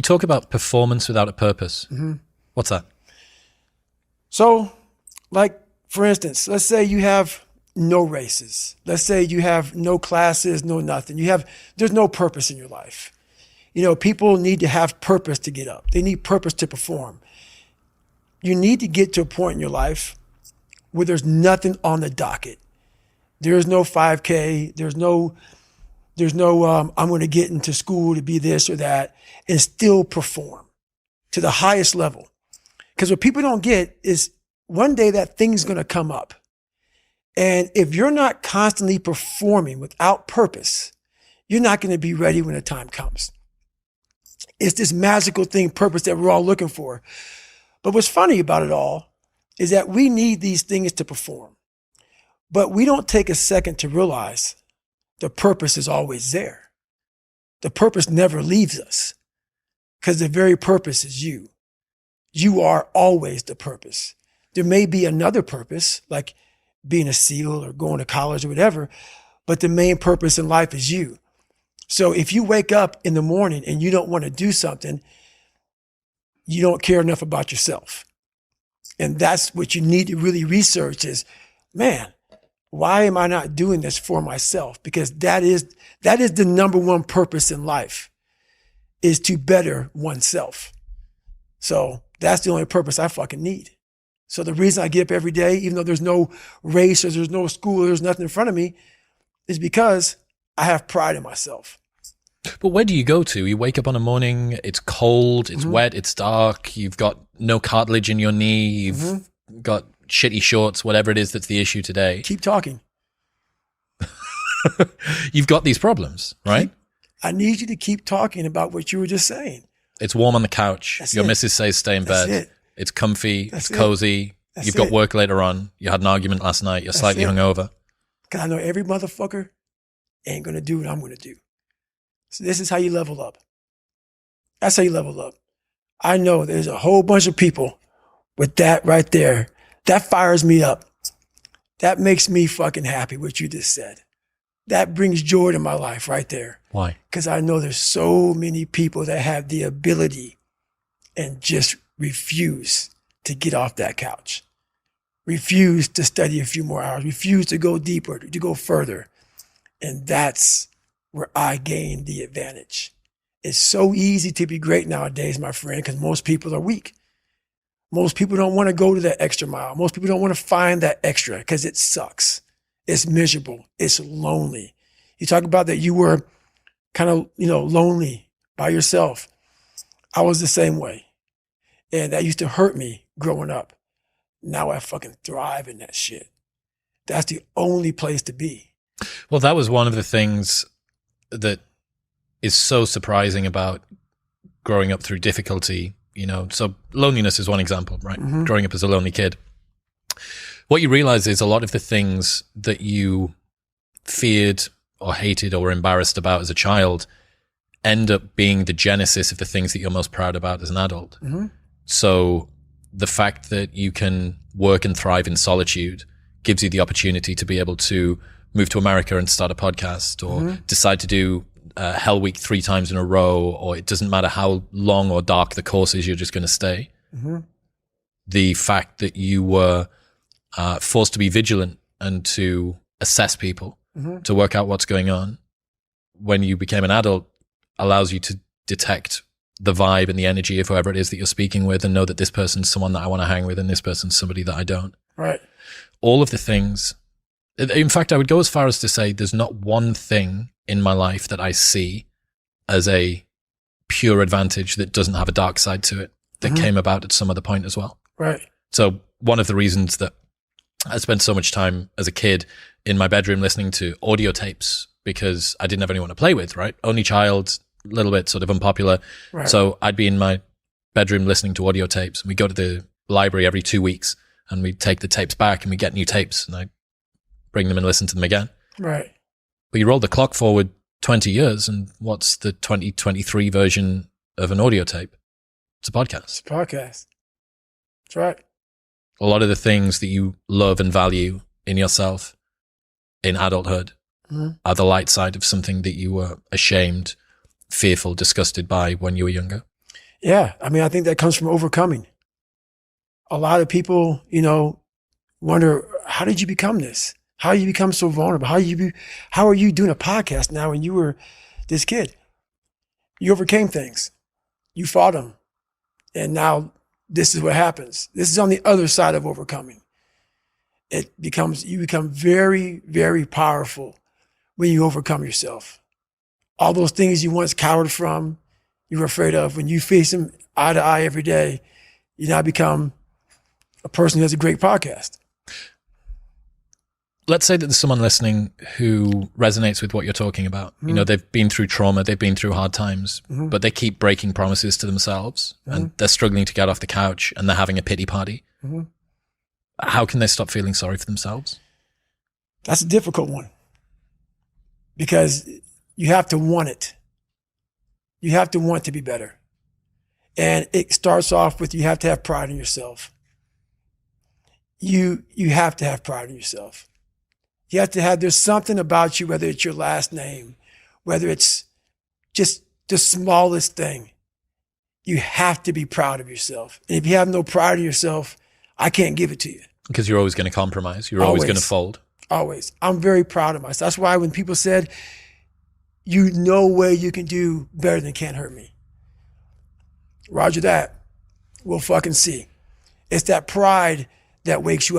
You talk about performance without a purpose. Mm-hmm. What's that? So, like, for instance, let's say you have no races. Let's say you have no classes, no nothing. There's no purpose in your life. You know, people need to have purpose to get up. They need purpose to perform. You need to get to a point in your life where there's nothing on the docket. There's no 5K. There's no I'm going to get into school to be this or that and still perform to the highest level. Because what people don't get is one day that thing's going to come up. And if you're not constantly performing without purpose, you're not going to be ready when the time comes. It's this magical thing, purpose, that we're all looking for. But what's funny about it all is that we need these things to perform. But we don't take a second to realize the purpose is always there. The purpose never leaves us because the very purpose is you. You are always the purpose. There may be another purpose, like being a SEAL or going to college or whatever, but the main purpose in life is you. So if you wake up in the morning and you don't want to do something, you don't care enough about yourself. And that's what you need to really research is, man, why am I not doing this for myself? Because that is the number one purpose in life, is to better oneself. So that's the only purpose I fucking need. So the reason I get up every day, even though there's no race or there's no school, or there's nothing in front of me, is because I have pride in myself. But where do you go to? You wake up on a morning, it's cold, it's wet, it's dark, you've got no cartilage in your knee, you've got shitty shorts, whatever it is that's the issue today. Keep talking. You've got these problems, right? I need you to keep talking about what you were just saying. It's warm on the couch. That's Your it. missus says stay in That's bed. it. It's comfy. That's it's cozy. That's You've got it. work later on. You had an argument last night. You're slightly it. hungover. Because I know every motherfucker ain't going to do what I'm going to do. So this is how you level up. That's how you level up. I know there's a whole bunch of people with that right there. That fires me up. That makes me fucking happy, what you just said. That brings joy to my life right there. Why? Because I know there's so many people that have the ability and just refuse to get off that couch. Refuse to study a few more hours. Refuse to go deeper, to go further. And that's where I gain the advantage. It's so easy to be great nowadays, my friend, because most people are weak. Most people don't want to go to that extra mile. Most people don't want to find that extra because it sucks. It's miserable. It's lonely. You talk about that you were kind of, lonely by yourself. I was the same way. And that used to hurt me growing up. Now I fucking thrive in that shit. That's the only place to be. Well, that was one of the things that is so surprising about growing up through difficulty. So loneliness is one example, right? Mm-hmm. Growing up as a lonely kid. What you realize is a lot of the things that you feared or hated or were embarrassed about as a child end up being the genesis of the things that you're most proud about as an adult. Mm-hmm. So the fact that you can work and thrive in solitude gives you the opportunity to be able to move to America and start a podcast, or decide to do Hell Week 3 times in a row, or it doesn't matter how long or dark the course is, you're just going to stay. Mm-hmm. The fact that you were forced to be vigilant and to assess people, to work out what's going on when you became an adult allows you to detect the vibe and the energy of whoever it is that you're speaking with, and know that this person's someone that I want to hang with and this person's somebody that I don't. Right. All of the things. In fact, I would go as far as to say there's not one thing in my life that I see as a pure advantage that doesn't have a dark side to it that came about at some other point as well. Right. So one of the reasons that I spent so much time as a kid in my bedroom listening to audio tapes, because I didn't have anyone to play with, right? Only child, a little bit sort of unpopular. Right. So I'd be in my bedroom listening to audio tapes, and we'd go to the library every 2 weeks and we'd take the tapes back and we'd get new tapes and I'd bring them and listen to them again. Right. But you roll the clock forward 20 years and what's the 2023 version of an audio tape? It's a podcast. It's a podcast. That's right. A lot of the things that you love and value in yourself in adulthood are the light side of something that you were ashamed, fearful, disgusted by when you were younger. Yeah. I mean, I think that comes from overcoming. A lot of people, you know, wonder, how did you become this? How did you become so vulnerable? How are you doing a podcast now when you were this kid? You overcame things. You fought them. And now this is what happens. This is on the other side of overcoming. You become very, very powerful when you overcome yourself. All those things you once cowered from, you were afraid of, when you face them eye to eye every day, you now become a person who has a great podcast. Let's say that there's someone listening who resonates with what you're talking about. You know, they've been through trauma, they've been through hard times, but they keep breaking promises to themselves and they're struggling to get off the couch and they're having a pity party. How can they stop feeling sorry for themselves? That's a difficult one, because you have to want it. You have to want to be better. And it starts off with, you have to have pride in yourself. You have to have pride in yourself. You have to have, there's something about you, whether it's your last name, whether it's just the smallest thing, you have to be proud of yourself. And if you have no pride in yourself, I can't give it to you. Because you're always going to compromise. You're always going to fold. Always. I'm very proud of myself. That's why when people said, you know way you can do better than Can't Hurt Me. Roger that. We'll fucking see. It's that pride that wakes you up